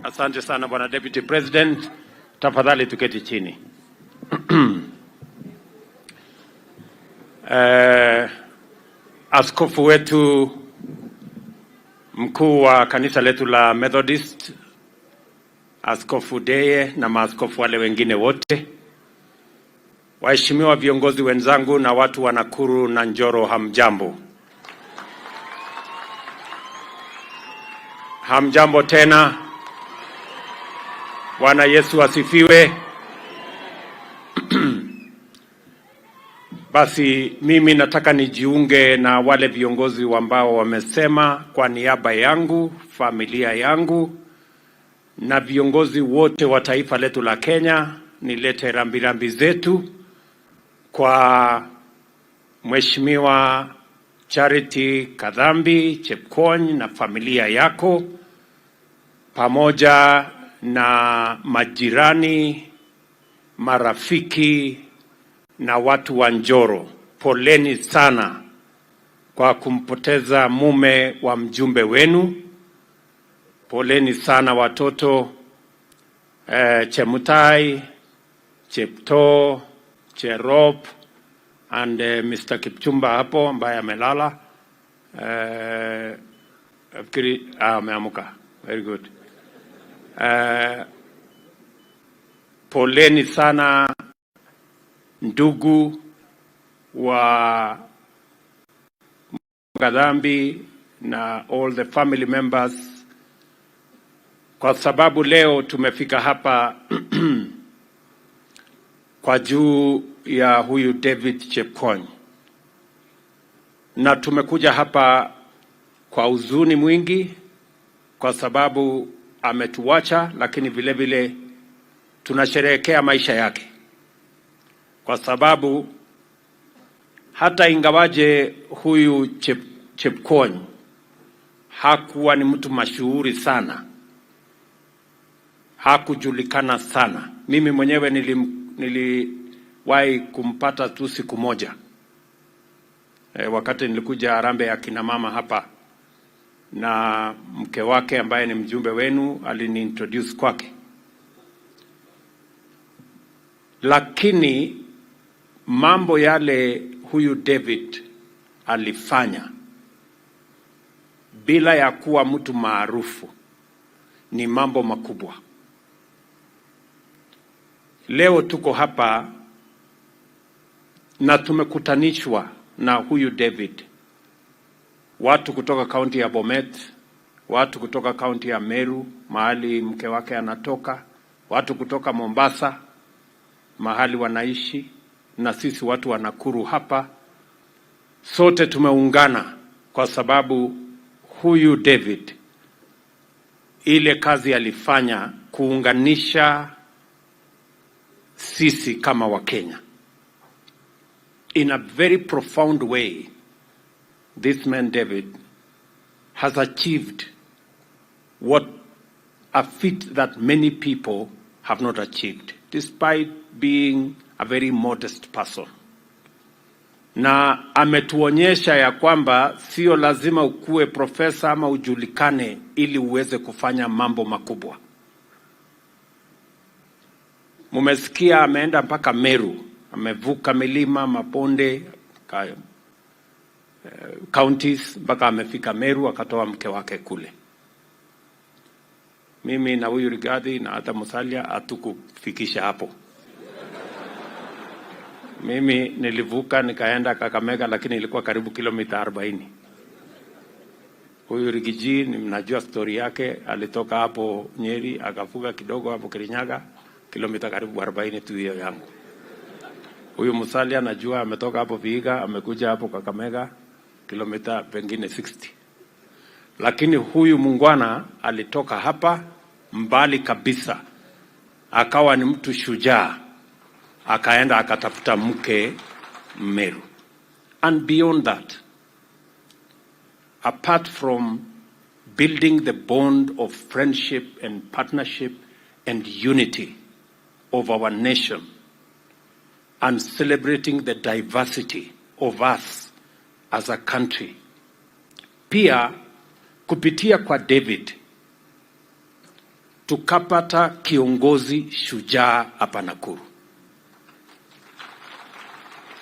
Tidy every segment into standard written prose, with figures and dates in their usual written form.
Asante sana Bwana Deputy President. Tafadhali tuketi chini. Askofu wetu mkuu wa kanisa letu la Methodist, Askofu Deye na maaskofu wale wengine wote, waheshimiwa viongozi wenzangu na watu wa Nakuru na Njoro, hamjambo. Hamjambo tena. Bwana Yesu asifiwe. Basi mimi nataka nijiunge na wale viongozi ambao wamesema kwa niaba yangu, familia yangu na viongozi wote wa taifa letu la Kenya, nilete rambirambi zetu kwa Mheshimiwa Charity Kadhambi Chepkony na familia yako, pamoja na majirani, marafiki na watu wa Njoro. Poleni sana kwa kumpoteza mume wa mjumbe wenu. Poleni sana watoto Chemutai, Chepto, Cherop and Mr. Kipchumba hapo ambaye amelala. Ameamuka. Very good. Poleni sana ndugu wa Kadhambi na all the family members, kwa sababu leo tumefika hapa kwa juu ya huyu David Chepkony, na tumekuja hapa kwa huzuni mwingi kwa sababu ametuacha, lakini vile vile tunasherehekea maisha yake, kwa sababu hata ingawaje huyu Chepkony hakuwa ni mtu mashuhuri sana, hakujulikana sana. Mimi mwenyewe niliwahi kumpata tu siku moja wakati nilikuja harambee ya kina mama hapa, na mke wake ambaye ni mjumbe wenu aliniintroduce kwake. Lakini mambo yale huyu David alifanya bila ya kuwa mtu maarufu ni mambo makubwa. Leo tuko hapa na tumekutanishwa na huyu David, watu kutoka kaunti ya Bomet, watu kutoka kaunti ya Meru mahali mke wake anatoka, watu kutoka Mombasa mahali wanaishi, na sisi watu wa Nakuru hapa. Sote tumeungana kwa sababu huyu David, ile kazi alifanya kuunganisha sisi kama Wakenya in a very profound way. This man David has achieved what a feat that many people have not achieved, despite being a very modest person. Na ametuonyesha ya kwamba sio lazima ukue profesa ama ujulikane ili uweze kufanya mambo makubwa. Mumesikia ameenda mpaka Meru, amevuka milima, mabonde, counties mpaka amefika Meru, akatoa mke wake kule. Mimi na huyu Rigathi na hata Musalia hatukufikisha hapo. Mimi nilivuka nikaenda Kakamega, lakini ilikuwa karibu kilomita 40. Huyu Rigiji mnajua story yake, alitoka hapo Nyeri akafuga kidogo hapo Kirinyaga, kilomita karibu 40 tu hiyo yangu. Huyu Musalia najua ametoka hapo Vihiga amekuja hapo Kakamega, kilomita pengine 60. Lakini huyu mungwana alitoka hapa mbali kabisa, akawa ni mtu shujaa, akaenda akatafuta mke Meru. And beyond that, apart from building the bond of friendship and partnership and unity of our nation and celebrating the diversity of us as a country, pia kupitia kwa David tukapata kiongozi shujaa hapa Nakuru.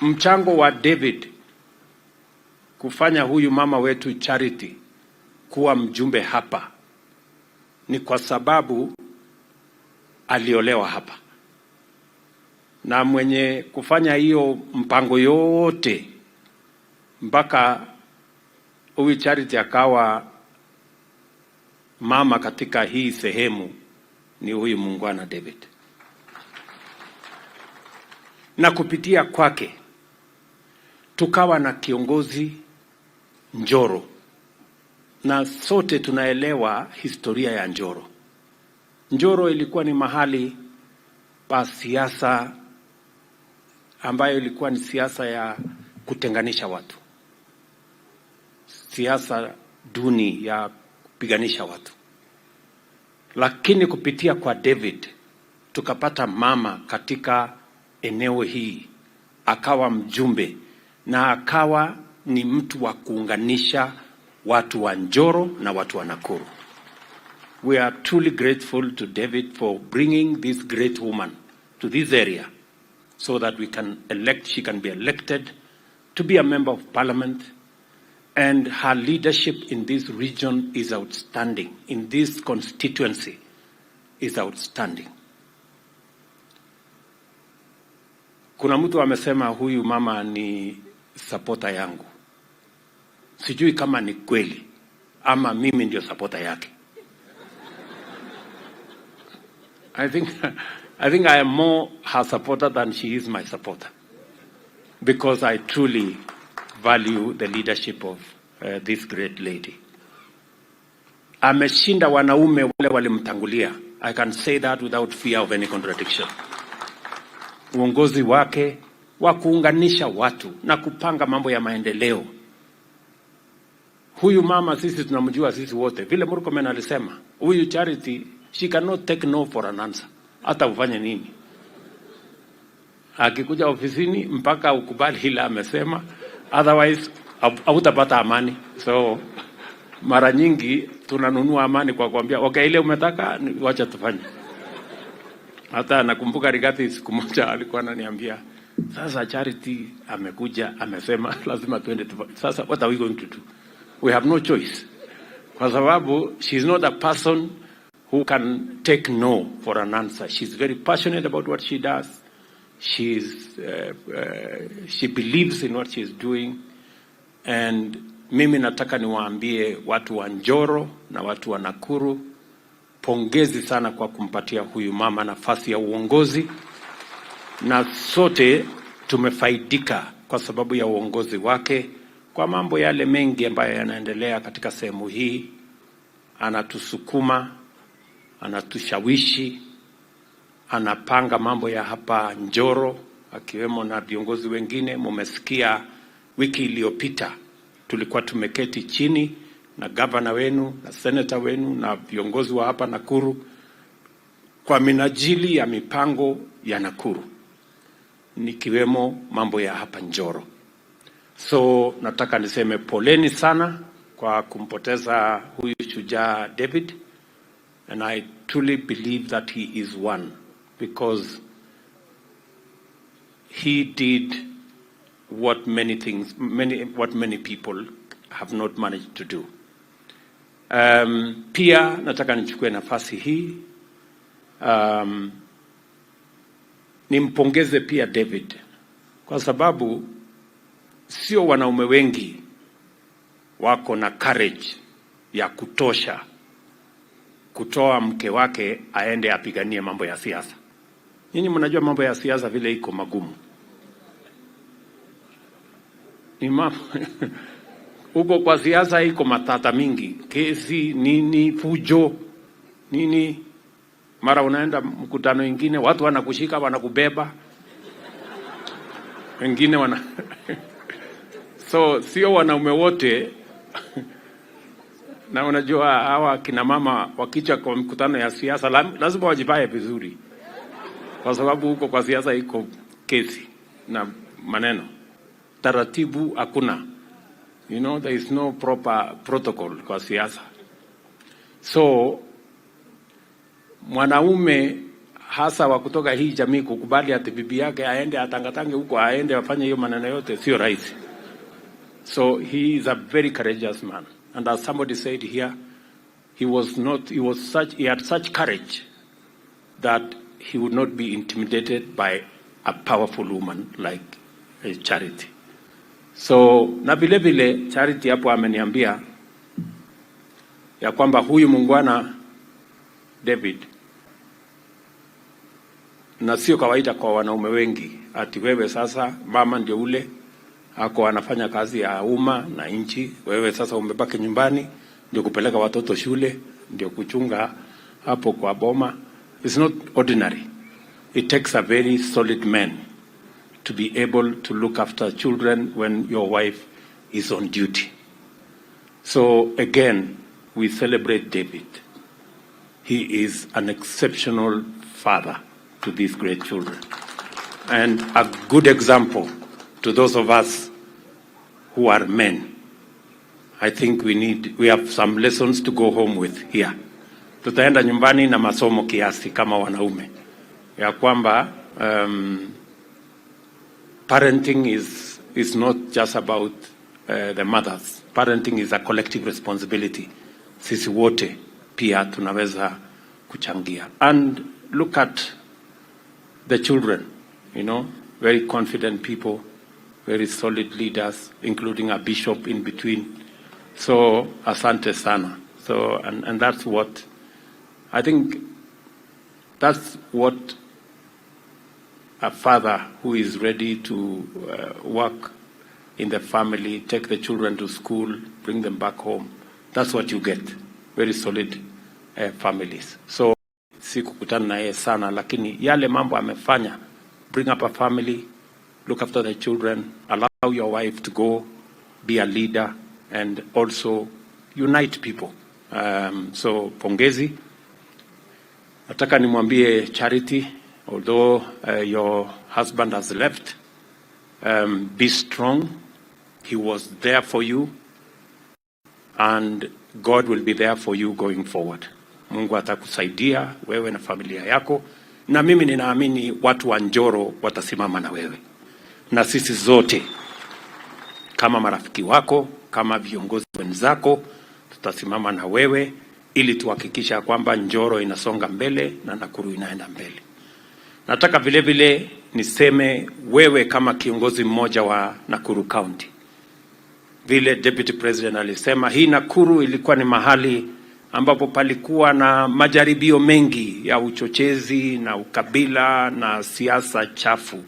Mchango wa David kufanya huyu mama wetu Charity kuwa mjumbe hapa ni kwa sababu aliolewa hapa, na mwenye kufanya hiyo mpango yote mpaka huyu Charity akawa mama katika hii sehemu ni huyu muungwana David. Na kupitia kwake tukawa na kiongozi Njoro, na sote tunaelewa historia ya Njoro. Njoro ilikuwa ni mahali pa siasa ambayo ilikuwa ni siasa ya kutenganisha watu, siasa duni ya kupiganisha watu. Lakini kupitia kwa David tukapata mama katika eneo hii, akawa mjumbe na akawa ni mtu wa kuunganisha watu wa Njoro na watu wa Nakuru. We are truly grateful to David for bringing this great woman to this area so that she can be elected to be a member of parliament, and her leadership in this region is outstanding, in this constituency is outstanding. Kuna mtu amesema huyu mama ni supporter yangu. Sijui kama ni kweli ama mimi ndio supporter yake. I think I am more her supporter than she is my supporter, because I truly value the leadership of this great lady. Ameshinda wanaume wale walimtangulia. I can say that without fear of any contradiction. Uongozi wake wa kuunganisha watu na kupanga mambo ya maendeleo. Huyu mama sisi tunamjua sisi wote. Vile Murkomen alisema, huyu Charity, she cannot take no for an answer. Hata ufanye nini. Akikuja ofisini mpaka ukubali hila amesema, otherwise hautapata amani. So mara nyingi tunanunua amani kwa kuambia, okay, ile umetaka wacha tufanye. Hata nakumbuka Rigathi siku moja alikuwa ananiambia, sasa Charity amekuja amesema lazima tuende tufanye. Sasa what are we going to do? We have no choice. Kwa sababu she is not a person who can take no for an answer. She's very passionate about what she does. She believes in what she is doing. And mimi nataka niwaambie watu wa Njoro na watu wa Nakuru, pongezi sana kwa kumpatia huyu mama nafasi ya uongozi, na sote tumefaidika kwa sababu ya uongozi wake kwa mambo yale mengi ambayo yanaendelea katika sehemu hii. Anatusukuma, anatushawishi, anapanga mambo ya hapa Njoro akiwemo na viongozi wengine. Mumesikia wiki iliyopita tulikuwa tumeketi chini na gavana wenu na senator wenu na viongozi wa hapa Nakuru kwa minajili ya mipango ya Nakuru, nikiwemo mambo ya hapa Njoro. So nataka niseme poleni sana kwa kumpoteza huyu shujaa David, and I truly believe that he is one, because he did what many people have not managed to do. Pia nataka nichukue nafasi hii nimpongeze pia David, kwa sababu sio wanaume wengi wako na courage ya kutosha kutoa mke wake aende apiganie mambo ya siasa. Nyinyi mnajua mambo ya siasa vile iko magumu. Ni mambo huko kwa siasa iko matata mingi, kesi nini, fujo nini. Mara unaenda mkutano ingine watu wanakushika wanakubeba, wengine so sio wanaume wote. Na unajua hawa kina mama wakicha kwa mkutano ya siasa lazima wajivae vizuri, kwa sababu huko kwa siasa iko kesi na maneno. Taratibu hakuna. You know, there is no proper protocol kwa siasa. So mwanaume hasa wa kutoka hii jamii kukubali ati bibi yake aende atangatange huko, aende afanye hiyo maneno yote, sio rahisi. So he is a very courageous man, and as somebody said here, he had such courage that he would not be intimidated by a powerful woman like Charity. So na vile vile Charity hapo ameniambia ya kwamba huyu muungwana David, na sio kawaida kwa wanaume wengi ati wewe sasa mama ndio ule ako anafanya kazi ya umma na nchi, wewe sasa umebaki nyumbani ndio kupeleka watoto shule, ndio kuchunga hapo kwa boma. It's not ordinary. It takes a very solid man to be able to look after children when your wife is on duty. So again, we celebrate David. He is an exceptional father to these great children, and a good example to those of us who are men. I think we have some lessons to go home with here. Tutaenda nyumbani na masomo kiasi kama wanaume ya kwamba parenting is not just about the mothers. Parenting is a collective responsibility. Sisi wote pia tunaweza kuchangia. And look at the children, very confident people, very solid leaders, including a bishop in between. So asante sana. So and that's what I think, that's what a father who is ready to work in the family, take the children to school, bring them back home, that's what you get. Very solid families. So sikukutana naye sana, lakini yale mambo amefanya, bring up a family, look after the children, allow your wife to go, be a leader, and also unite people. So pongezi. Nataka nimwambie Charity, although your husband has left, be strong. He was there for you, and God will be there for you going forward. Mungu atakusaidia wewe na familia yako, na mimi ninaamini watu wa Njoro watasimama na wewe, na sisi zote kama marafiki wako, kama viongozi wenzako, tutasimama na wewe ili tuhakikisha kwamba Njoro inasonga mbele na Nakuru inaenda mbele. Nataka vile vile niseme wewe kama kiongozi mmoja wa Nakuru County, vile Deputy President alisema, hii Nakuru ilikuwa ni mahali ambapo palikuwa na majaribio mengi ya uchochezi na ukabila na siasa chafu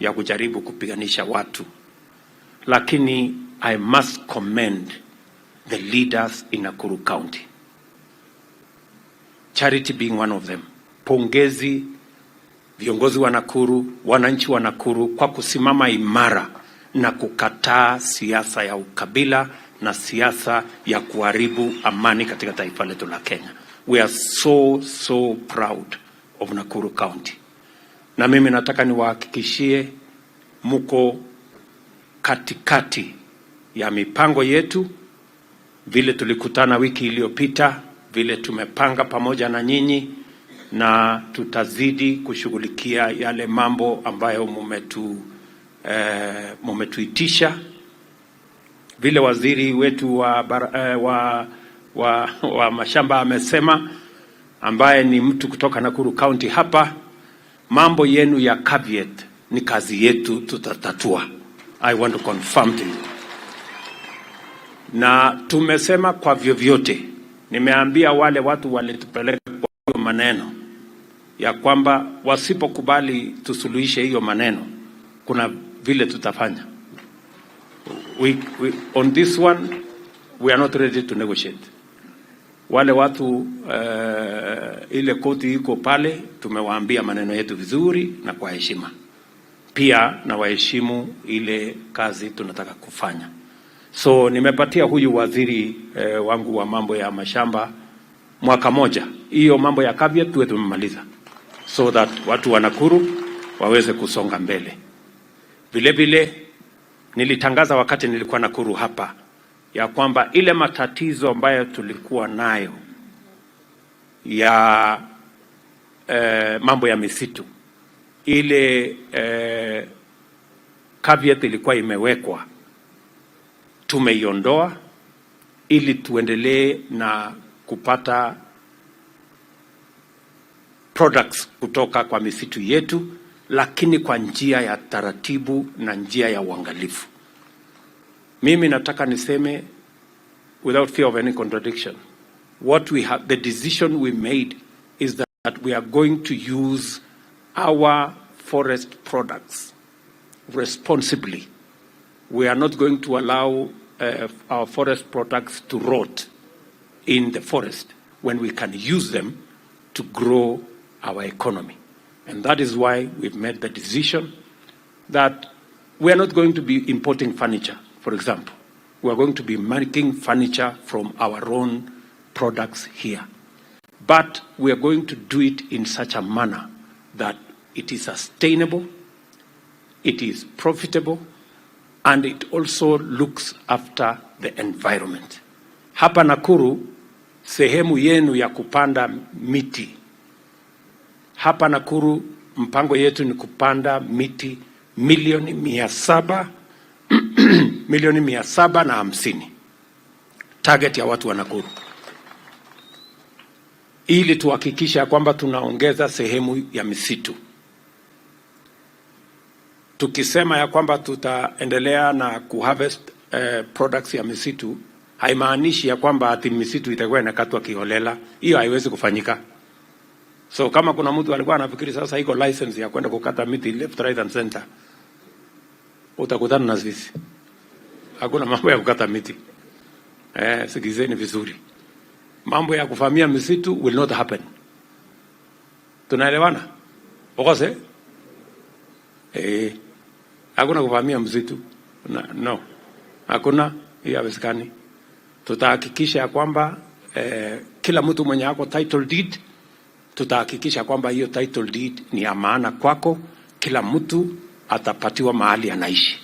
ya kujaribu kupiganisha watu. Lakini I must commend the leaders in Nakuru County, Charity being one of them. Pongezi viongozi wa Nakuru, wananchi wa Nakuru kwa kusimama imara na kukataa siasa ya ukabila na siasa ya kuharibu amani katika taifa letu la Kenya. We are so proud of Nakuru County. Na mimi nataka niwahakikishie muko katikati ya mipango yetu, vile tulikutana wiki iliyopita, vile tumepanga pamoja na nyinyi, na tutazidi kushughulikia yale mambo ambayo mumetuitisha. Vile waziri wetu wa mashamba amesema, ambaye ni mtu kutoka Nakuru County hapa, mambo yenu ya caveat ni kazi yetu, tutatatua. I want to confirm to you. Na tumesema kwa vyovyote, nimeambia wale watu walitupeleka kwa maneno ya kwamba wasipokubali tusuluhishe hiyo maneno, kuna vile tutafanya. On this one, we are not ready to negotiate. Wale watu ile koti iko pale, tumewaambia maneno yetu vizuri na kwa heshima. Pia na waheshimu ile kazi tunataka kufanya. So nimepatia huyu waziri wangu wa mambo ya mashamba mwaka moja. Hiyo mambo ya caveat tuwe tumemaliza, so that watu wa Nakuru waweze kusonga mbele. Vile vile nilitangaza wakati nilikuwa Nakuru hapa ya kwamba ile matatizo ambayo tulikuwa nayo ya mambo ya misitu, ile caveat ilikuwa imewekwa, tumeiondoa ili tuendelee na kupata products kutoka kwa misitu yetu, lakini kwa njia ya taratibu na njia ya uangalifu. Mimi nataka niseme without fear of any contradiction, the decision we made is that we are going to use our forest products responsibly. We are not going to allow our forest products to rot in the forest when we can use them to grow our economy. And that is why we've made the decision that we are not going to be importing furniture, for example. We are going to be making furniture from our own products here. But we are going to do it in such a manner that it is sustainable, it is profitable, and it also looks after the environment. Hapa Nakuru, sehemu yenu ya kupanda miti. Hapa Nakuru, mpango yetu ni kupanda miti milioni 750. Target ya watu wa Nakuru. Ili tuhakikisha kwamba tunaongeza sehemu ya misitu. Tukisema ya kwamba tutaendelea na kuharvest products ya misitu, haimaanishi ya kwamba ati misitu itakuwa inakatwa kiholela. Hiyo haiwezi kufanyika. So kama kuna mtu alikuwa anafikiri sasa iko license ya kwenda kukata miti left, right and center, utakutana na sisi. Hakuna mambo ya kukata miti. Sikizeni vizuri. Mambo ya kuvamia misitu will not happen. Tunaelewana? Okose? Hakuna kuvamia msitu. No. Hakuna, hiyo haiwezekani. Tutahakikisha kwamba kila mtu mwenye ako title deed, tutahakikisha kwamba hiyo title deed ni ya maana kwako, kila mtu atapatiwa mahali anaishi.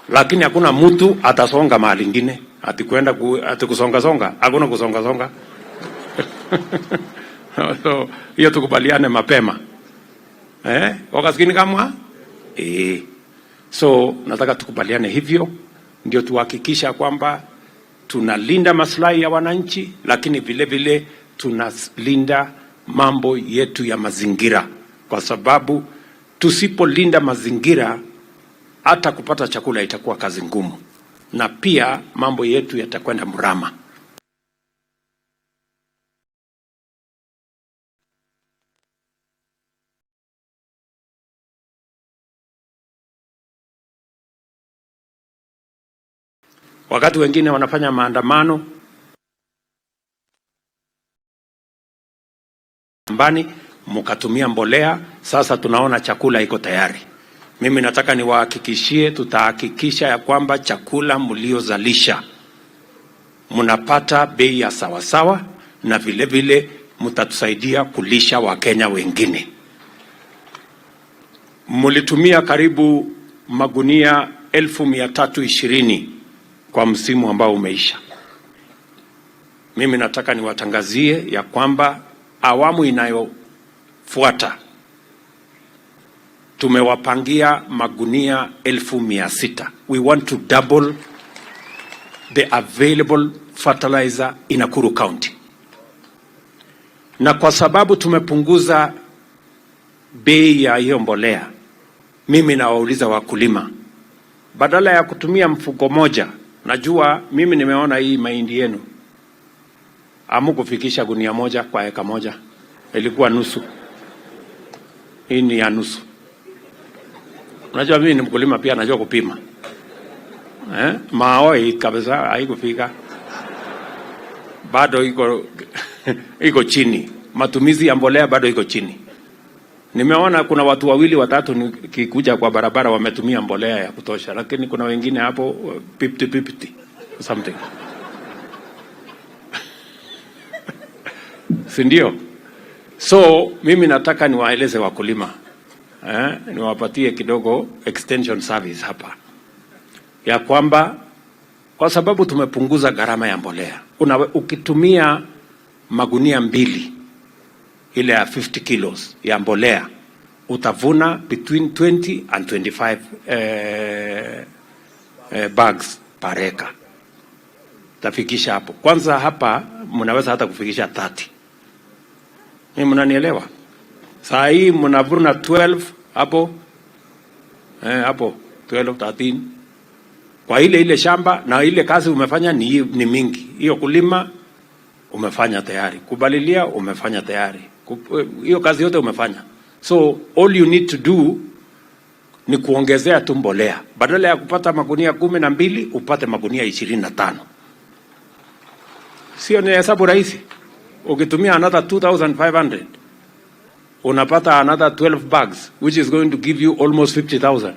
Lakini hakuna mtu atasonga mahali ingine, atikwenda atikusonga songa, hakuna kusonga songa. So hiyo tukubaliane mapema. Wakasikini kama? So nataka tukubaliane hivyo, ndio tuhakikisha kwamba tunalinda maslahi ya wananchi, lakini vile vile tunalinda mambo yetu ya mazingira, kwa sababu tusipolinda mazingira hata kupata chakula itakuwa kazi ngumu, na pia mambo yetu yatakwenda mrama. Wakati wengine wanafanya maandamano mbani, mkatumia mbolea, sasa tunaona chakula iko tayari. Mimi nataka niwahakikishie, tutahakikisha ya kwamba chakula mliozalisha mnapata bei ya sawasawa, na vile vile mtatusaidia kulisha Wakenya wengine. Mlitumia karibu magunia 1320 kwa msimu ambao umeisha. Mimi nataka niwatangazie ya kwamba awamu inayofuata tumewapangia magunia 1600. We want to double the available fertilizer in Nakuru County. Na kwa sababu tumepunguza bei ya hiyo mbolea, mimi nawauliza wakulima, badala ya kutumia mfuko moja, najua mimi nimeona hii mahindi yenu hamukufikisha gunia moja kwa eka moja, ilikuwa nusu. Hii ni ya nusu. Unajua mimi ni mkulima pia, najua kupima. Maoi kabisa haikufika. Bado iko chini. Matumizi ya mbolea bado iko chini. Nimeona kuna watu wawili watatu nikikuja kwa barabara wametumia mbolea ya kutosha, lakini kuna wengine hapo 50 something. Si ndio? So mimi nataka niwaeleze wakulima, niwapatie kidogo extension service hapa, ya kwamba kwa sababu tumepunguza gharama ya mbolea, ukitumia magunia 2 ile ya 50 kilos ya mbolea utavuna between 20 and 25 bags per acre. Tafikisha hapo. Kwanza hapa mnaweza hata kufikisha 30. Mimi mnanielewa? Saa hii mnavuna 12 hapo. Hapo 12 13. Kwa ile shamba na ile kazi umefanya ni mingi. Hiyo kulima umefanya tayari. Kubalilia umefanya tayari. Hiyo kazi yote umefanya. So all you need to do ni kuongezea tu mbolea. Badala ya kupata magunia 12 upate magunia 25. Sio ni hesabu rahisi? Ukitumia another 2,500 unapata another 12 bags which is going to give you almost 50,000.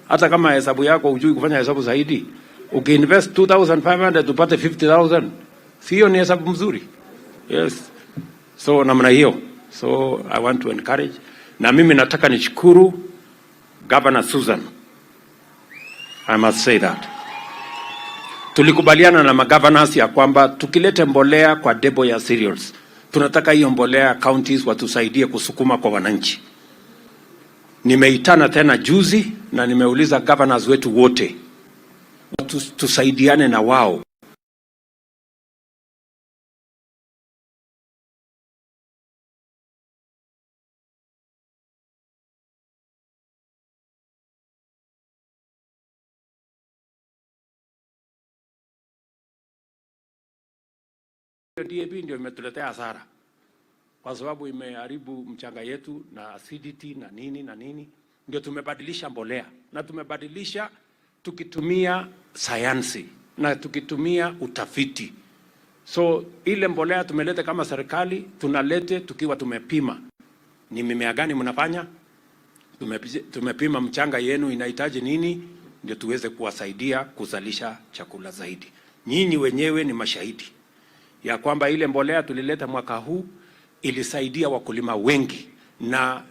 Hata kama hesabu yako hujui kufanya hesabu zaidi, ukiinvest 2,500 upate 50,000. Sio ni hesabu mzuri? Yes. So namna hiyo. So I want to encourage. Na mimi nataka nishukuru Governor Susan. I must say that. Tulikubaliana na magovernors ya kwamba tukilete mbolea kwa debo ya cereals, tunataka hiyo mbolea counties watusaidie kusukuma kwa wananchi. Nimeitana tena juzi na nimeuliza governors wetu wote tusaidiane na wao. DAP ndio imetuletea hasara kwa sababu imeharibu mchanga yetu na acidity na nini. Ndio tumebadilisha mbolea na tumebadilisha tukitumia sayansi na tukitumia utafiti. So ile mbolea tumeleta kama serikali, tunalete tukiwa tumepima ni mimea gani mnafanya, tumepima mchanga yenu inahitaji nini, ndio tuweze kuwasaidia kuzalisha chakula zaidi. Nyinyi wenyewe ni mashahidi ya kwamba ile mbolea tulileta mwaka huu ilisaidia wakulima wengi, na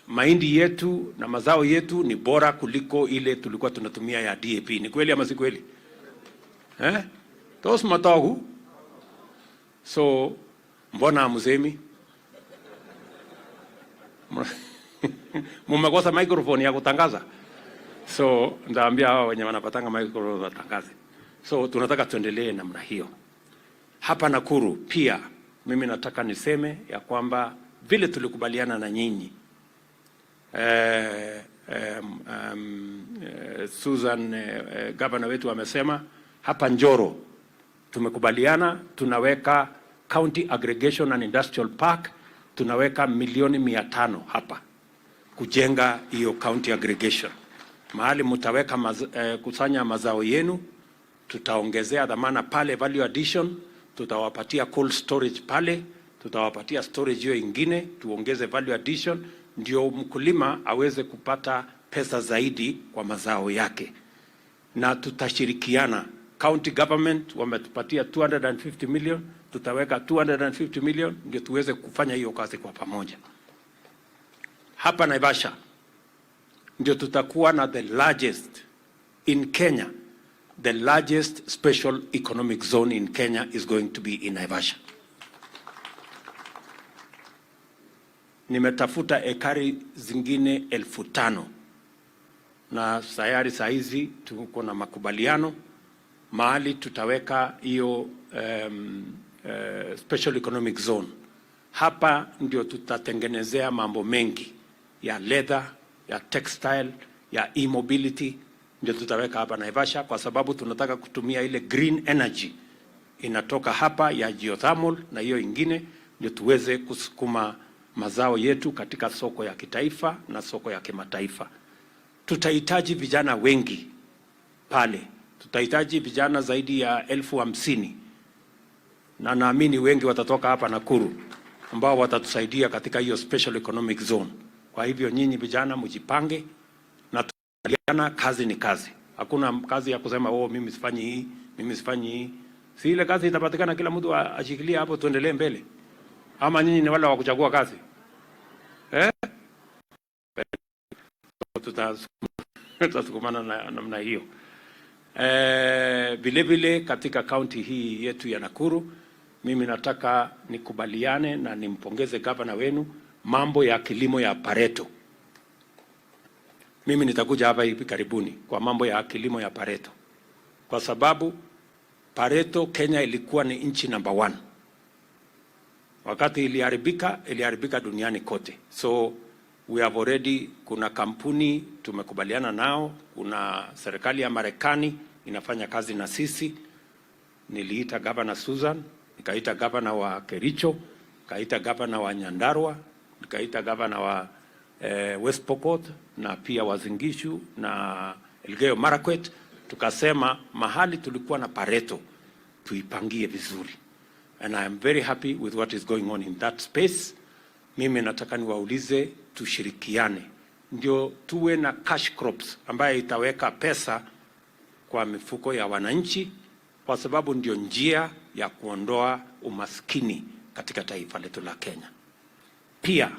mahindi yetu na mazao yetu ni bora kuliko ile tulikuwa tunatumia ya DAP. Ni kweli ama si kweli? Tos matogu. So mbona hamsemi? Mumekosa microphone ya kutangaza. So ndaambia hao wenye wanapatanga microphone watangaze. So tunataka tuendelee namna hiyo. Hapa Nakuru pia mimi nataka niseme ya kwamba vile tulikubaliana na nyinyi, Susan, governor wetu amesema hapa Njoro tumekubaliana tunaweka County Aggregation and Industrial Park, tunaweka milioni 500 hapa kujenga hiyo county aggregation. Mahali mtaweka kusanya mazao yenu, tutaongezea dhamana pale, value addition, tutawapatia cold storage pale, tutawapatia storage hiyo ingine, tuongeze value addition, ndio mkulima aweze kupata pesa zaidi kwa mazao yake. Na tutashirikiana, county government wametupatia 250 million, tutaweka 250 million, ndio tuweze kufanya hiyo kazi kwa pamoja. Hapa Naivasha ndio tutakuwa na the largest in Kenya. The largest special economic zone in Kenya is going to be in Naivasha. Nimetafuta ekari zingine 5,000 na sayari saizi tuko na makubaliano mahali tutaweka hiyo special economic zone. Hapa ndio tutatengenezea mambo mengi ya leather, ya textile, ya e-mobility, ndio tutaweka hapa Naivasha, kwa sababu tunataka kutumia ile green energy inatoka hapa ya geothermal na hiyo ingine, ndio tuweze kusukuma mazao yetu katika soko ya kitaifa na soko ya kimataifa. Tutahitaji vijana wengi pale, tutahitaji vijana zaidi ya 50,000, na naamini wengi watatoka hapa Nakuru ambao watatusaidia katika hiyo special economic zone. Kwa hivyo nyinyi vijana mjipange, na tukubaliana kazi ni kazi. Hakuna kazi ya kusema mimi sifanyi hii, mimi sifanyi hii. Si ile kazi itapatikana, kila mtu ashikilie hapo, tuendelee mbele. Ama nyinyi ni wale wa kuchagua kazi? Tutasukumana na namna hiyo. Vile vile katika county hii yetu ya Nakuru mimi nataka nikubaliane na nimpongeze gavana wenu mambo ya kilimo ya Pareto. Mimi nitakuja hapa hivi karibuni kwa mambo ya kilimo ya Pareto, kwa sababu Pareto Kenya ilikuwa ni nchi number 1. Wakati iliharibika duniani kote. So we have already, kuna kampuni tumekubaliana nao, kuna serikali ya Marekani inafanya kazi na sisi. Niliita Governor Susan, nikaita Governor wa Kericho, nikaita Governor wa Nyandarua, nikaita Governor wa West Pokot na pia Uasin Gishu na Elgeyo Marakwet. Tukasema mahali tulikuwa na Pareto tuipangie vizuri. And I am very happy with what is going on in that space. Mimi nataka niwaulize tushirikiane, ndio tuwe na cash crops ambayo itaweka pesa kwa mifuko ya wananchi, kwa sababu ndio njia ya kuondoa umaskini katika taifa letu la Kenya. Pia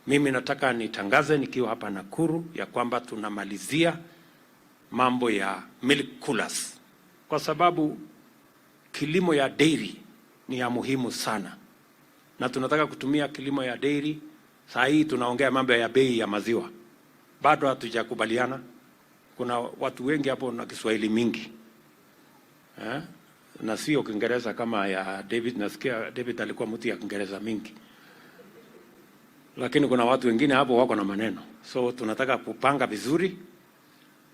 mimi nataka nitangaze nikiwa hapa Nakuru ya kwamba tunamalizia mambo ya milk coolers, kwa sababu kilimo ya dairy ni ya muhimu sana, na tunataka kutumia kilimo ya dairy. Saa hii tunaongea mambo ya bei ya maziwa, bado hatujakubaliana. Kuna watu wengi hapo na Kiswahili mingi na sio Kiingereza kama ya David. Nasikia David alikuwa mtu ya Kiingereza mingi, lakini kuna watu wengine hapo wako na maneno. So tunataka kupanga vizuri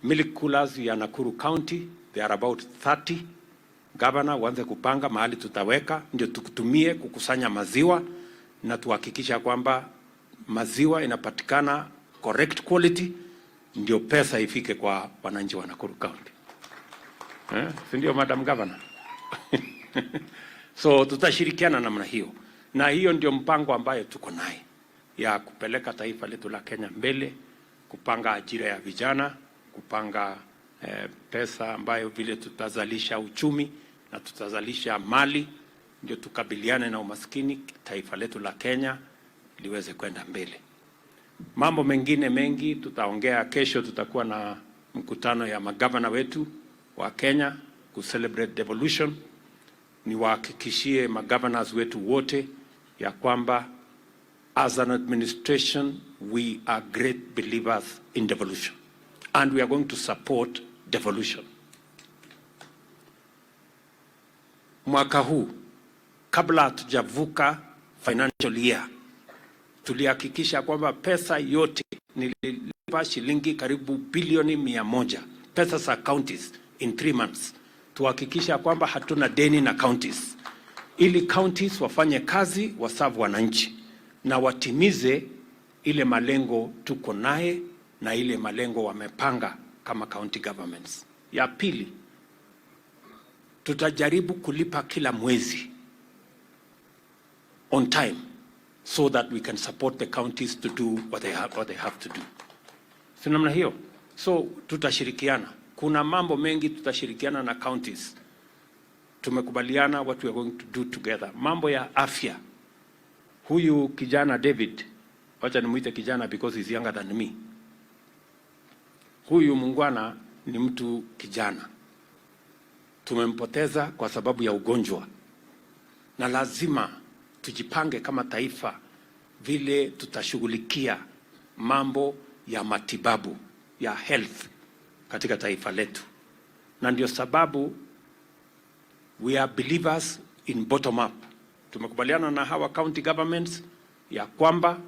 milk coolers ya Nakuru County, they are about 30. Governor waanze kupanga mahali tutaweka, ndio tukutumie kukusanya maziwa na tuhakikisha kwamba maziwa inapatikana correct quality, ndio pesa ifike kwa wananchi wa Nakuru County. Si ndio, Madam Governor? So tutashirikiana namna hiyo, na hiyo ndio mpango ambayo tuko naye ya kupeleka taifa letu la Kenya mbele, kupanga ajira ya vijana, kupanga pesa ambayo vile tutazalisha uchumi na tutazalisha mali, ndio tukabiliane na umaskini, taifa letu la Kenya liweze kwenda mbele. Mambo mengine mengi tutaongea kesho. Tutakuwa na mkutano ya magavana wetu wa Kenya ku celebrate devolution. Niwahakikishie magovernors wetu wote ya kwamba as an administration we are great believers in devolution and we are going to support devolution. Mwaka huu kabla hatujavuka financial year, tulihakikisha kwamba pesa yote, nililipa shilingi karibu bilioni 100 pesa za counties in 3 months. Tuhakikisha kwamba hatuna deni na counties, ili counties wafanye kazi, wasavu wananchi na watimize ile malengo tuko naye na ile malengo wamepanga kama county governments. Ya pili, tutajaribu kulipa kila mwezi on time so that we can support the counties to do what they have to do. Si namna hiyo? So tutashirikiana. Kuna mambo mengi tutashirikiana na counties. Tumekubaliana what we are going to do together. Mambo ya afya. Huyu kijana David, wacha nimuite kijana because he's younger than me. Huyu mungwana ni mtu kijana. Tumempoteza kwa sababu ya ugonjwa, na lazima tujipange kama taifa vile tutashughulikia mambo ya matibabu ya health katika taifa letu. Na ndio sababu we are believers in bottom up. Tumekubaliana na hawa county governments ya kwamba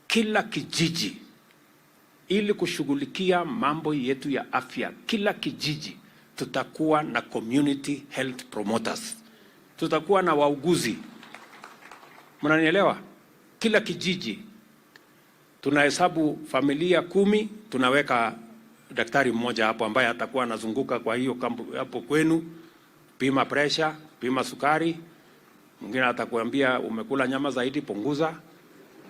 kila kijiji, ili kushughulikia mambo yetu ya afya, kila kijiji tutakuwa na community health promoters, tutakuwa na wauguzi. Mnanielewa? Kila kijiji tunahesabu familia 10, tunaweka daktari mmoja hapo ambaye atakuwa anazunguka kwa hiyo kampu hapo kwenu, pima pressure, pima sukari. Mwingine atakwambia umekula nyama zaidi, punguza.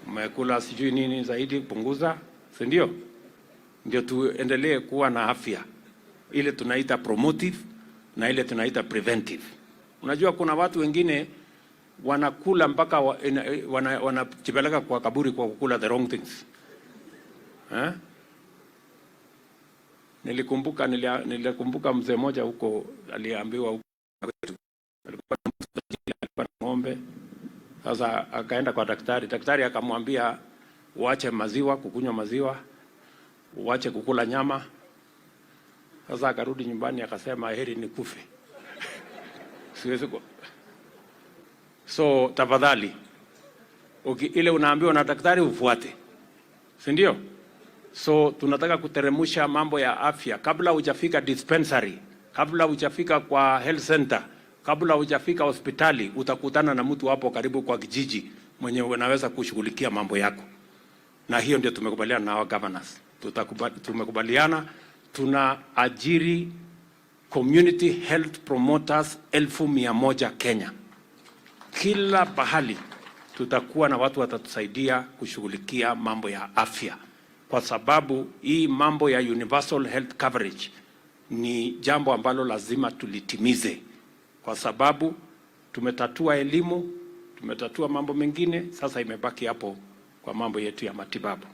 Umekula sijui nini zaidi, punguza. Si ndio? Ndio tuendelee kuwa na afya. Ile tunaita promotive na ile tunaita preventive. Unajua kuna watu wengine wanakula mpaka wanajipeleka kwa kaburi kwa kukula the wrong things. Nilikumbuka mzee mmoja huko aliambiwa huko alikuwa ng'ombe. Sasa akaenda kwa daktari. Daktari akamwambia uache maziwa, kukunywa maziwa, uache kukula nyama. Sasa akarudi nyumbani akasema heri nikufe. Siwezi kwa. So tafadhali, ile unaambiwa na daktari ufuate. Si ndio? So tunataka kuteremusha mambo ya afya kabla hujafika dispensary, kabla hujafika kwa health center, kabla hujafika hospitali, utakutana na mtu hapo karibu kwa kijiji mwenye unaweza kushughulikia mambo yako. Na hiyo ndio tumekubaliana na our governors. Tumekubaliana tunaajiri community health promoters 1,100 Kenya. Kila pahali tutakuwa na watu watatusaidia kushughulikia mambo ya afya, kwa sababu hii mambo ya universal health coverage ni jambo ambalo lazima tulitimize, kwa sababu tumetatua elimu, tumetatua mambo mengine, sasa imebaki hapo kwa mambo yetu ya matibabu.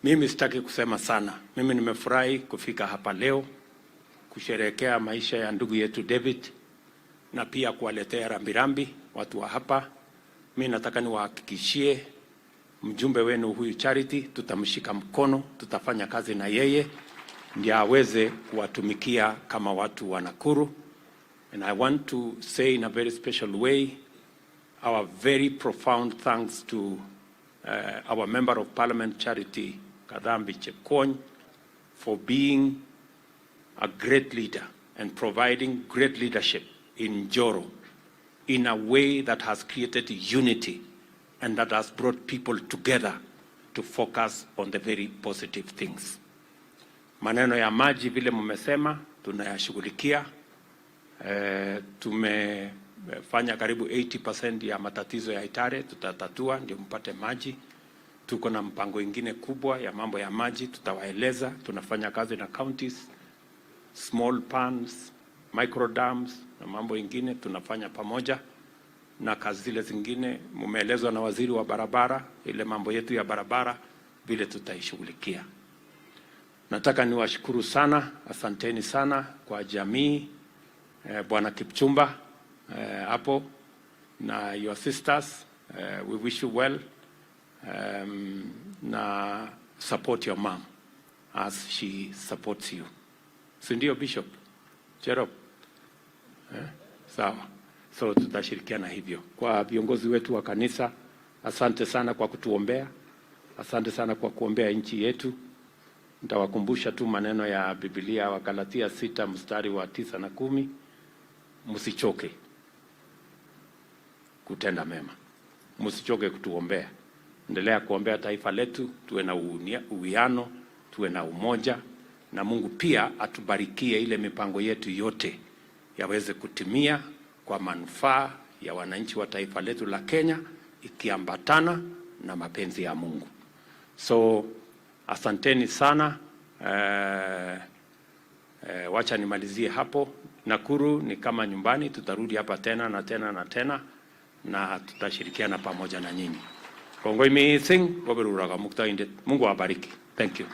Mimi sitaki kusema sana. Mimi nimefurahi kufika hapa leo kusherehekea maisha ya ndugu yetu David na pia kuwaletea rambirambi watu wa hapa. Mimi nataka niwahakikishie mjumbe wenu huyu Charity, tutamshika mkono, tutafanya kazi na yeye ndiye aweze kuwatumikia kama watu wa Nakuru. And I want to say in a very special way our very profound thanks to our Member of Parliament Charity Kadhambi Chepkony for being a great leader and providing great leadership in Njoro in a way that has created unity and that has brought people together to focus on the very positive things. Maneno ya maji vile mmesema tunayashughulikia. Tumefanya karibu 80% ya matatizo ya Itare tutatatua ndio mpate maji. Tuko na mpango ingine kubwa ya mambo ya maji, tutawaeleza. Tunafanya kazi na counties, small ponds, micro dams na mambo ingine tunafanya pamoja, na kazi zile zingine mumeelezwa na waziri wa barabara, ile mambo yetu ya barabara vile tutaishughulikia. Nataka niwashukuru sana, asanteni sana kwa jamii, Bwana Kipchumba hapo na your sisters, we wish you well, na support your mom as she supports you. Si ndio Bishop Cherop? Sawa. So tutashirikiana hivyo. Kwa viongozi wetu wa kanisa, asante sana kwa kutuombea. Asante sana kwa kuombea nchi yetu. Nitawakumbusha tu maneno ya Biblia wa Galatia 6 mstari wa 9 na 10. Msichoke kutenda mema. Msichoke kutuombea. Endelea kuombea taifa letu, tuwe na uwiano, tuwe na umoja, na Mungu pia atubarikie ile mipango yetu yote yaweze kutimia kwa manufaa ya wananchi wa taifa letu la Kenya, ikiambatana na mapenzi ya Mungu. So asanteni sana. Wacha nimalizie hapo. Nakuru ni kama nyumbani, tutarudi hapa tena na tena na tena, na tutashirikiana pamoja na nyinyi. Kongoi missing, goberuraga muktainde. Mungu awabariki. Thank you.